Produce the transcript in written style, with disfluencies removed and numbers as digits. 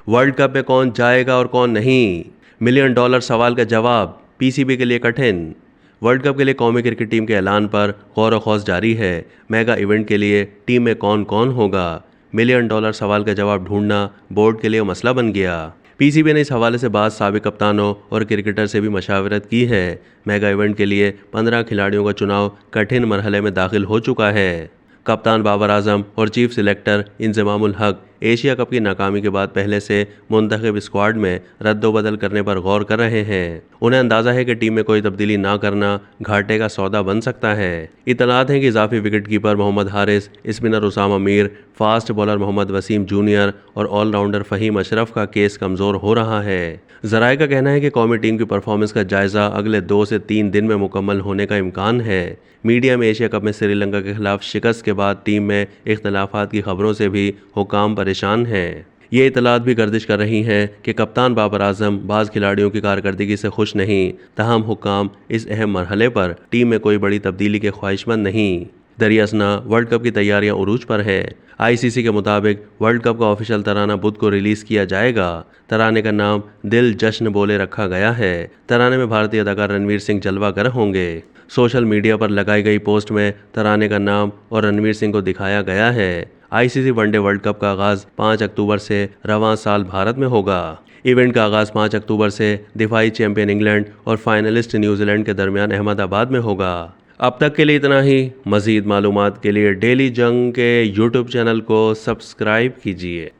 World cup में कौन जाएगा और कौन नहीं, मिलियन डॉलर सवाल का जवाब पीसीबी के लिए कठिन। वर्ल्ड कप के लिए कौमी क्रिकेट टीम के ऐलान पर गौर व खौज जारी है। मेगा इवेंट के लिए टीम में कौन कौन होगा, मिलियन डॉलर सवाल का जवाब ढूंढना बोर्ड के लिए मसला बन गया। पीसीबी ने इस हवाले से बाद साबिक कप्तानों और क्रिकेटर से भी मशावरत की है। मेगा इवेंट के लिए 15 खिलाड़ियों का चुनाव कठिन मरहले में दाखिल हो चुका है। कप्तान बाबर आजम और चीफ सिलेक्टर इंजमामुल हक एशिया कप की नाकामी के बाद पहले से मुंतखब स्क्वाड में रद्दोबदल करने पर गौर कर रहे हैं। उन्हें अंदाज़ा है कि टीम में कोई तब्दीली ना करना घाटे का सौदा बन सकता है। इतलात हैं कि इजाफी wicket keeper Mohammad Haris, spinner Usama Mir, fast bowler Mohammad Wasim junior और ऑलराउंडर फ़हीम अशरफ का केस कमज़ोर हो रहा है। ज़राए का कहना है कि कौमी टीम की परफॉर्मेंस का जायज़ा अगले 2 से 3 दिन में मुकम्मल होने का इम्कान है। मीडिया में एशिया कप में श्रीलंका के खिलाफ शिकस्त के बाद टीम में इख्तलाफात की खबरों से भी हुकाम परेशान हैं। ये इतलात भी गर्दिश कर रही हैं कि कप्तान बाबर आजम बाज़ खिलाड़ियों की कारकर्दगी से खुश नहीं, तहम हुकाम इस अहम मरहले पर टीम में कोई बड़ी तब्दीली के ख्वाहिशमंद नहीं। दरियासना वर्ल्ड कप की तैयारियां उरूज पर है। आईसीसी के मुताबिक वर्ल्ड कप का ऑफिशियल तराना बुध को रिलीज़ किया जाएगा। तराने का नाम दिल जश्न बोले रखा गया है। तराने में भारतीय अदाकार रणवीर सिंह जलवागर होंगे। सोशल मीडिया पर लगाई गई पोस्ट में तराने का नाम और रणवीर सिंह को दिखाया गया है। आईसीसी वनडे वर्ल्ड कप का आगाज़ 5 अक्टूबर से रवां साल भारत में होगा। इवेंट का आगाज़ 5 अक्टूबर से दिफाई चैंपियन इंग्लैंड और फाइनलिस्ट न्यूजीलैंड के दरमियान अहमदाबाद में होगा। अब तक के लिए इतना ही। मज़ीद मालूमात के लिए डेली जंग के यूट्यूब चैनल को सब्सक्राइब कीजिए।